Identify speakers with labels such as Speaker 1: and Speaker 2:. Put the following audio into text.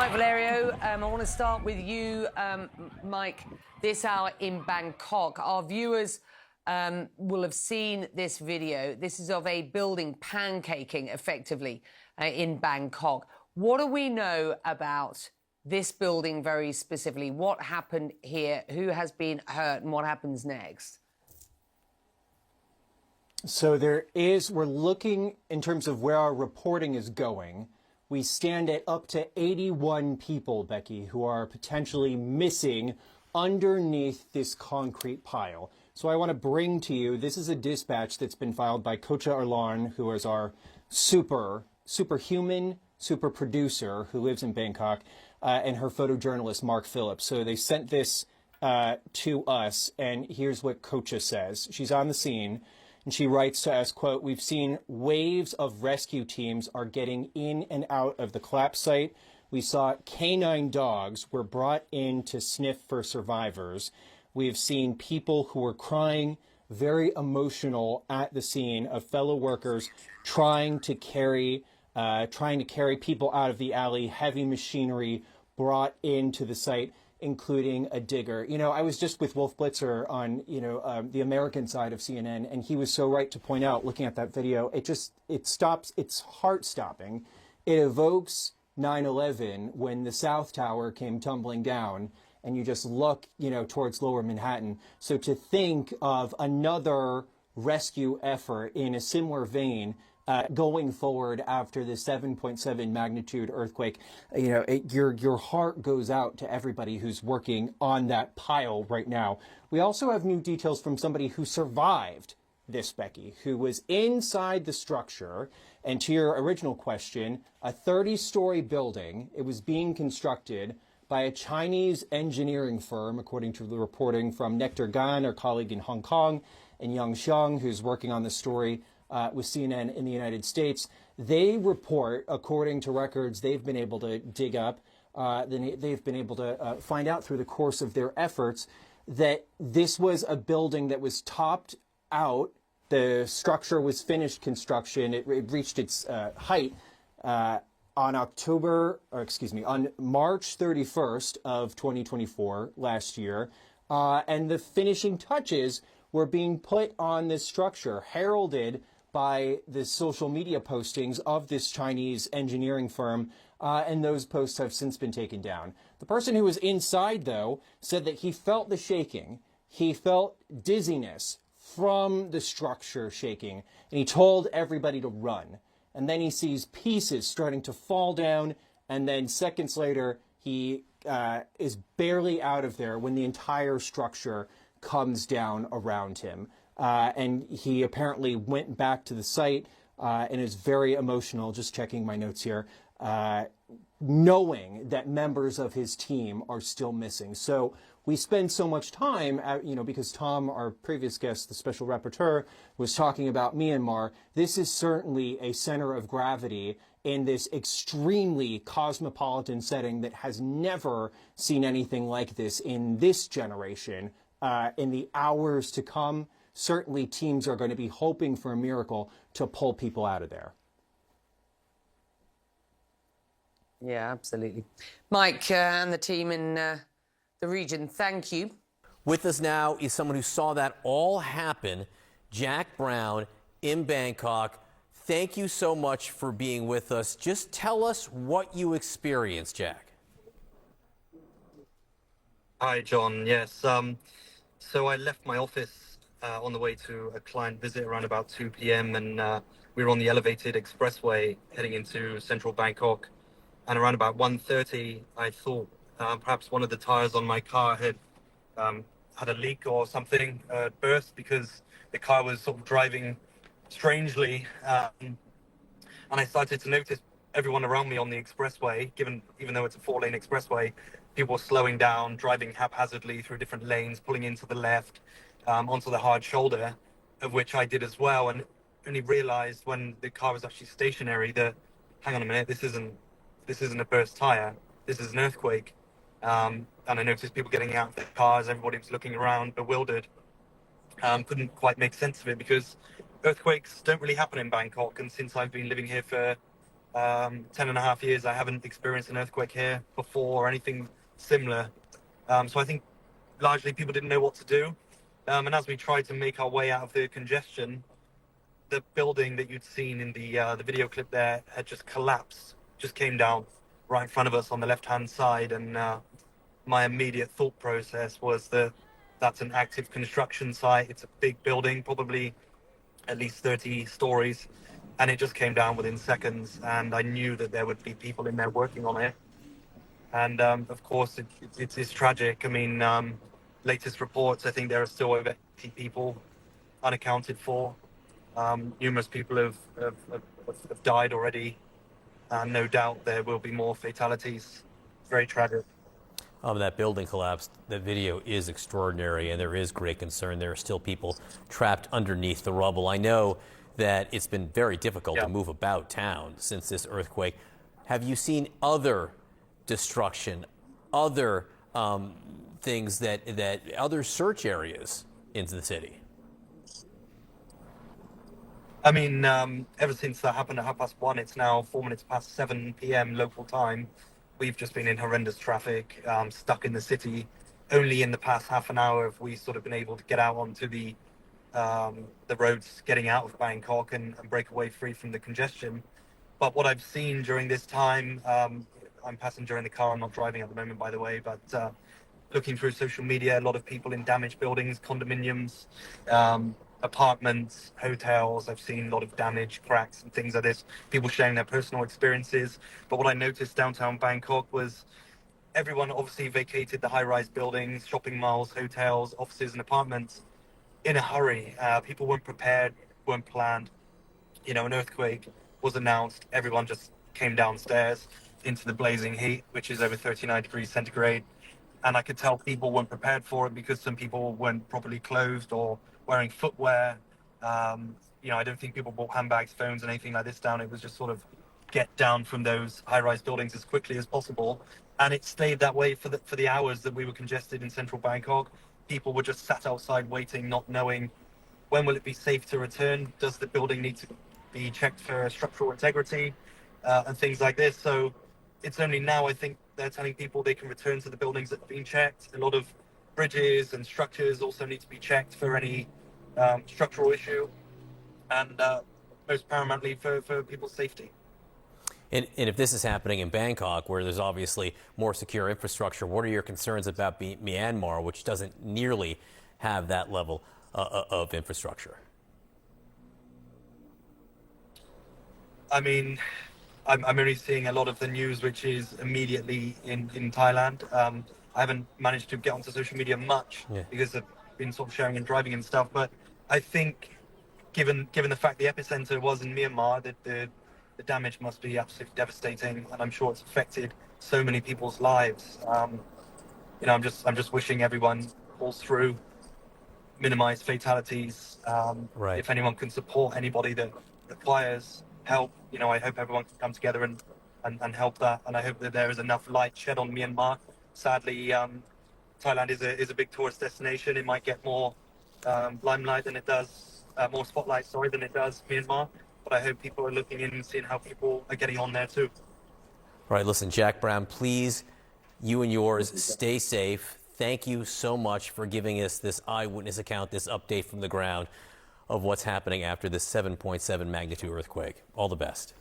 Speaker 1: Mike Valerio. I want to start with you, Mike, this hour in Bangkok. Our viewers will have seen this video. This is of a building pancaking, effectively, in Bangkok. What do we know about this building very specifically? What happened here? Who has been hurt? And what happens next?
Speaker 2: So we're looking in terms of where our reporting is going. We stand at up to 81 people, Becky, who are potentially missing underneath this concrete pile. So I want to bring to you, this is a dispatch that's been filed by Kocha Arlan, who is our superhuman, super producer who lives in Bangkok, and her photojournalist, Mark Phillips. So they sent this to us, and here's what Kocha says. She's on the scene. And she writes to us, quote, "We've seen waves of rescue teams are getting in and out of the collapse site. We saw canine dogs were brought in to sniff for survivors. We've seen people who were crying, very emotional at the scene of fellow workers trying to carry people out of the alley, heavy machinery brought into the site, including a digger." You know, I was just with Wolf Blitzer on, the American side of CNN, and he was so right to point out, looking at that video, it's heart-stopping. It evokes 9/11 when the South Tower came tumbling down, and you just look, towards Lower Manhattan. So to think of another rescue effort in a similar vein going forward after the 7.7 magnitude earthquake, your heart goes out to everybody who's working on that pile right now. We also have new details from somebody who survived this, Becky, who was inside the structure. And to your original question, a 30-story building, it was being constructed by a Chinese engineering firm, according to the reporting from Nectar Gan, our colleague in Hong Kong, and Yang Xiang, who's working on the story with CNN in the United States. They report, according to records they've been able to dig up, they've been able to find out through the course of their efforts, that this was a building that was topped out. The structure was finished construction. It reached its height on March 31st of 2024, last year. And the finishing touches were being put on this structure, heralded by the social media postings of this Chinese engineering firm, and those posts have since been taken down. The person who was inside, though, said that he felt the shaking. He felt dizziness from the structure shaking, and he told everybody to run. And then he sees pieces starting to fall down, and then seconds later, he is barely out of there when the entire structure comes down around him. And he apparently went back to the site and is very emotional, just checking my notes here, knowing that members of his team are still missing. So we spend so much time, because Tom, our previous guest, the special rapporteur, was talking about Myanmar. This is certainly a center of gravity in this extremely cosmopolitan setting that has never seen anything like this in this generation. In the hours to come, certainly teams are going to be hoping for a miracle to pull people out of there.
Speaker 1: Yeah, absolutely. Mike and the team in the region, thank you.
Speaker 3: With us now is someone who saw that all happen, Jack Brown in Bangkok. Thank you so much for being with us. Just tell us what you experienced, Jack.
Speaker 4: Hi, John. Yes. So I left my office on the way to a client visit around about 2 p.m. and we were on the elevated expressway heading into central Bangkok. And around about 1:30, I thought perhaps one of the tires on my car had a leak or something, burst, because the car was sort of driving strangely. And I started to notice everyone around me on the expressway, even though it's a 4-lane expressway, people were slowing down, driving haphazardly through different lanes, pulling into the left, onto the hard shoulder, of which I did as well. And only realized when the car was actually stationary that, hang on a minute, this isn't a burst tire, this is an earthquake. And I noticed people getting out of their cars, everybody was looking around, bewildered. Couldn't quite make sense of it because earthquakes don't really happen in Bangkok. And since I've been living here for 10.5 years, I haven't experienced an earthquake here before or anything similar. So I think largely people didn't know what to do. And as we tried to make our way out of the congestion, the building that you'd seen in the video clip there had just collapsed, just came down right in front of us on the left-hand side. And my immediate thought process was that that's an active construction site. It's a big building, probably at least 30 stories, and it just came down within seconds. And I knew that there would be people in there working on it. And of course, it's tragic. I mean, latest reports, I think there are still over 80 people unaccounted for. Numerous people have died already. And no doubt there will be more fatalities. Very tragic.
Speaker 3: That building collapse, the video is extraordinary, and there is great concern. There are still people trapped underneath the rubble. I know that it's been very difficult to move about town since this earthquake. Have you seen other destruction, other things that other search areas into the city?
Speaker 4: I mean, ever since that happened at 1:30, it's now 4 minutes past 7 p.m. local time. We've just been in horrendous traffic, stuck in the city. Only in the past half an hour have we sort of been able to get out onto the roads getting out of Bangkok and break away free from the congestion. But what I've seen during this time, I'm passenger in the car, I'm not driving at the moment, by the way, but looking through social media, a lot of people in damaged buildings, condominiums, apartments, hotels. I've seen a lot of damage, cracks and things like this, people sharing their personal experiences. But what I noticed downtown Bangkok was everyone obviously vacated the high-rise buildings, shopping malls, hotels, offices and apartments in a hurry. People weren't prepared, weren't planned. You know, an earthquake was announced, everyone just came downstairs into the blazing heat, which is over 39 degrees centigrade. And I could tell people weren't prepared for it because some people weren't properly clothed or wearing footwear. You know, I don't think people bought handbags, phones, and anything like this down. It was just sort of get down from those high-rise buildings as quickly as possible. And it stayed that way for the hours that we were congested in central Bangkok. People were just sat outside waiting, not knowing when will it be safe to return. Does the building need to be checked for structural integrity and things like this? So it's only now, I think, they're telling people they can return to the buildings that have been checked. A lot of bridges and structures also need to be checked for any structural issue, and most paramountly for people's safety.
Speaker 3: And if this is happening in Bangkok, where there's obviously more secure infrastructure, what are your concerns about Myanmar, which doesn't nearly have that level of infrastructure?
Speaker 4: I mean, I'm only seeing a lot of the news which is immediately in Thailand. I haven't managed to get onto social media much because I've been sort of sharing and driving and stuff. But I think, given the fact the epicenter was in Myanmar, that the damage must be absolutely devastating, and I'm sure it's affected so many people's lives. You know, I'm just wishing everyone pulls through, minimize fatalities.
Speaker 3: Right.
Speaker 4: If anyone can support anybody that requires help, you know, I hope everyone can come together and help that. And I hope that there is enough light shed on Myanmar. Sadly, Thailand is a big tourist destination. It might get more limelight than it does, more spotlight, than it does Myanmar. But I hope people are looking in and seeing how people are getting on there too.
Speaker 3: All right, listen, Jack Brown, please, you and yours, stay safe. Thank you so much for giving us this eyewitness account, this update from the ground of what's happening after this 7.7 magnitude earthquake. All the best.